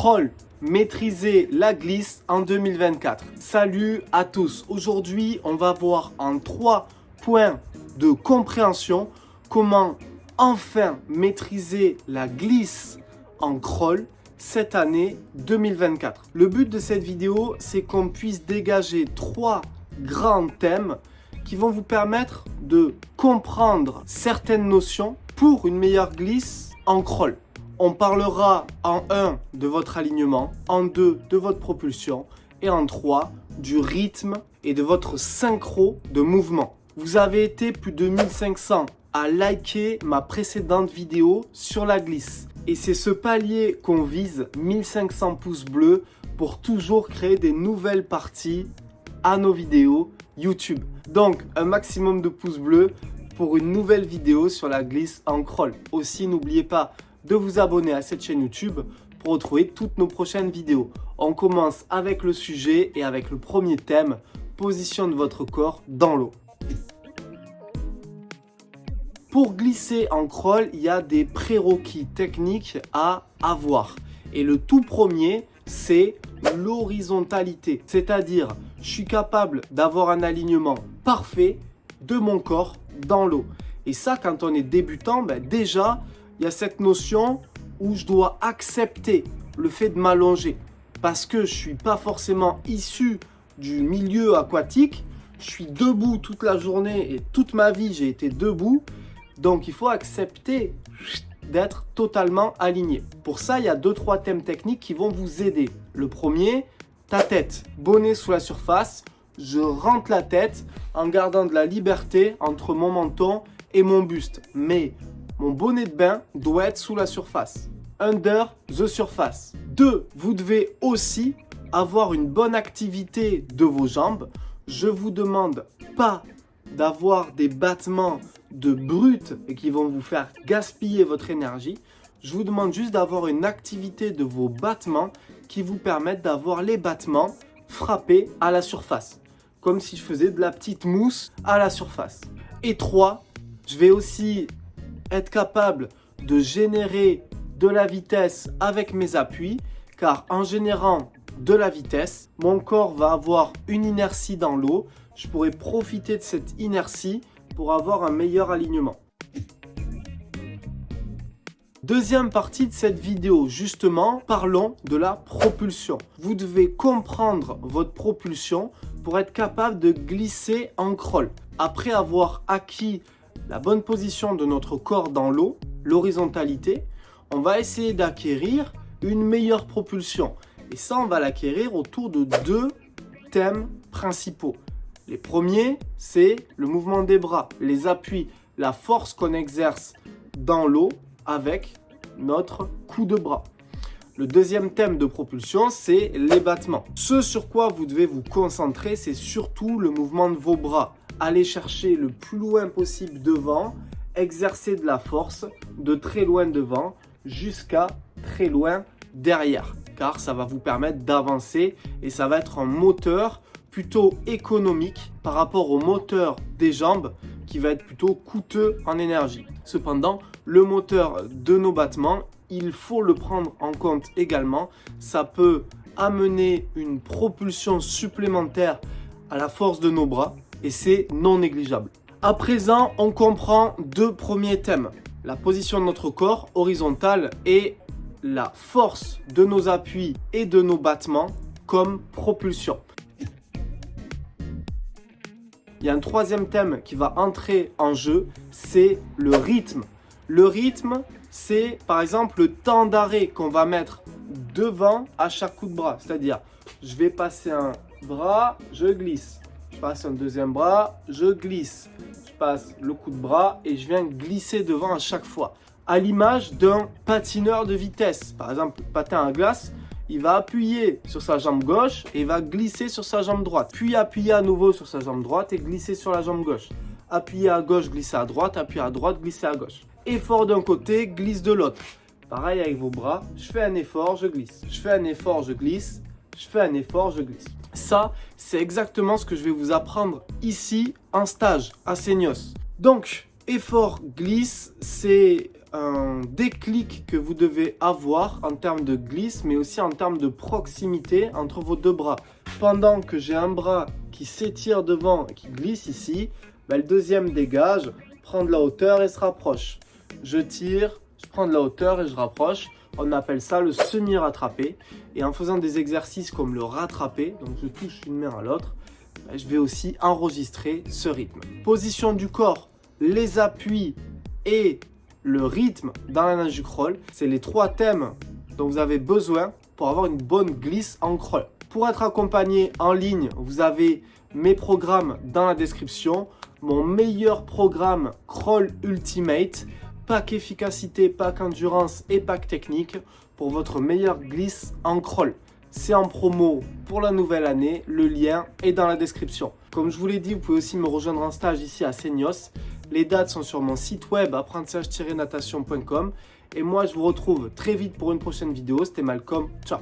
crawl, maîtriser la glisse en 2024. Salut à tous. Aujourd'hui, on va voir en 3 points de compréhension comment enfin maîtriser la glisse en crawl cette année 2024. Le but de cette vidéo, c'est qu'on puisse dégager 3 grands thèmes qui vont vous permettre de comprendre certaines notions pour une meilleure glisse en crawl. On parlera en 1 de votre alignement, en 2 de votre propulsion et en 3 du rythme et de votre synchro de mouvement. Vous avez été plus de 1500 à liker ma précédente vidéo sur la glisse. Et c'est ce palier qu'on vise, 1500 pouces bleus, pour toujours créer des nouvelles parties à nos vidéos YouTube. Donc un maximum de pouces bleus pour une nouvelle vidéo sur la glisse en crawl. Aussi, n'oubliez pas de vous abonner à cette chaîne YouTube pour retrouver toutes nos prochaines vidéos. On commence avec le sujet et avec le premier thème, position de votre corps dans l'eau. Pour glisser en crawl, il y a des prérequis techniques à avoir. Et le tout premier, c'est l'horizontalité. C'est-à-dire, je suis capable d'avoir un alignement parfait de mon corps dans l'eau. Et ça, quand on est débutant, déjà, il y a cette notion où je dois accepter le fait de m'allonger. Parce que je ne suis pas forcément issu du milieu aquatique. Je suis debout toute la journée et toute ma vie, j'ai été debout. Donc, il faut accepter d'être totalement aligné. Pour ça, il y a 2-3 thèmes techniques qui vont vous aider. Le premier, ta tête. Bonnet sous la surface. Je rentre la tête en gardant de la liberté entre mon menton et mon buste. Mais mon bonnet de bain doit être sous la surface. Under the surface. 2. Vous devez aussi avoir une bonne activité de vos jambes. Je vous demande pas d'avoir des battements de brut et qui vont vous faire gaspiller votre énergie. Je vous demande juste d'avoir une activité de vos battements qui vous permettent d'avoir les battements frappés à la surface. Comme si je faisais de la petite mousse à la surface. Et 3, je vais aussi être capable de générer de la vitesse avec mes appuis, car en générant de la vitesse, mon corps va avoir une inertie dans l'eau. Je pourrai profiter de cette inertie pour avoir un meilleur alignement. Deuxième partie de cette vidéo, justement, parlons de la propulsion. Vous devez comprendre votre propulsion pour être capable de glisser en crawl. Après avoir acquis la bonne position de notre corps dans l'eau, l'horizontalité, on va essayer d'acquérir une meilleure propulsion. Et ça, on va l'acquérir autour de 2 thèmes principaux. Les premiers, c'est le mouvement des bras, les appuis, la force qu'on exerce dans l'eau avec notre coup de bras. Le deuxième thème de propulsion, c'est les battements. Ce sur quoi vous devez vous concentrer, c'est surtout le mouvement de vos bras. Allez chercher le plus loin possible devant, exercer de la force de très loin devant jusqu'à très loin derrière. Car ça va vous permettre d'avancer et ça va être un moteur plutôt économique par rapport au moteur des jambes qui va être plutôt coûteux en énergie. Cependant, le moteur de nos battements, il faut le prendre en compte également. Ça peut amener une propulsion supplémentaire à la force de nos bras et c'est non négligeable. À présent, on comprend 2 premiers thèmes. La position de notre corps horizontale et la force de nos appuis et de nos battements comme propulsion. Il y a un 3e thème qui va entrer en jeu, c'est le rythme. Le rythme, c'est par exemple le temps d'arrêt qu'on va mettre devant à chaque coup de bras. C'est-à-dire, je vais passer un bras, je glisse. Je passe un deuxième bras, je glisse. Je passe le coup de bras et je viens glisser devant à chaque fois. À l'image d'un patineur de vitesse. Par exemple, patin à glace, il va appuyer sur sa jambe gauche et il va glisser sur sa jambe droite. Puis appuyer à nouveau sur sa jambe droite et glisser sur la jambe gauche. Appuyer à gauche, glisser à droite, appuyer à droite, glisser à gauche. Effort d'un côté, glisse de l'autre. Pareil avec vos bras, je fais un effort, je glisse. Je fais un effort, je glisse. Je fais un effort, je glisse. Ça, c'est exactement ce que je vais vous apprendre ici en stage à Seignos. Donc, effort, glisse, c'est un déclic que vous devez avoir en termes de glisse, mais aussi en termes de proximité entre vos deux bras. Pendant que j'ai un bras qui s'étire devant et qui glisse ici, le deuxième dégage, prend de la hauteur et se rapproche. Je tire, je prends de la hauteur et je rapproche. On appelle ça le semi-rattrapé. Et en faisant des exercices comme le rattrapé, donc je touche une main à l'autre, je vais aussi enregistrer ce rythme. Position du corps, les appuis et le rythme dans la nage du crawl, c'est les 3 thèmes dont vous avez besoin pour avoir une bonne glisse en crawl. Pour être accompagné en ligne, vous avez mes programmes dans la description. Mon meilleur programme Crawl Ultimate, pack efficacité, pack endurance et pack technique pour votre meilleure glisse en crawl. C'est en promo pour la nouvelle année, le lien est dans la description. Comme je vous l'ai dit, vous pouvez aussi me rejoindre en stage ici à Seignos. Les dates sont sur mon site web apprentissage-natation.com et moi je vous retrouve très vite pour une prochaine vidéo. C'était Malcolm, ciao.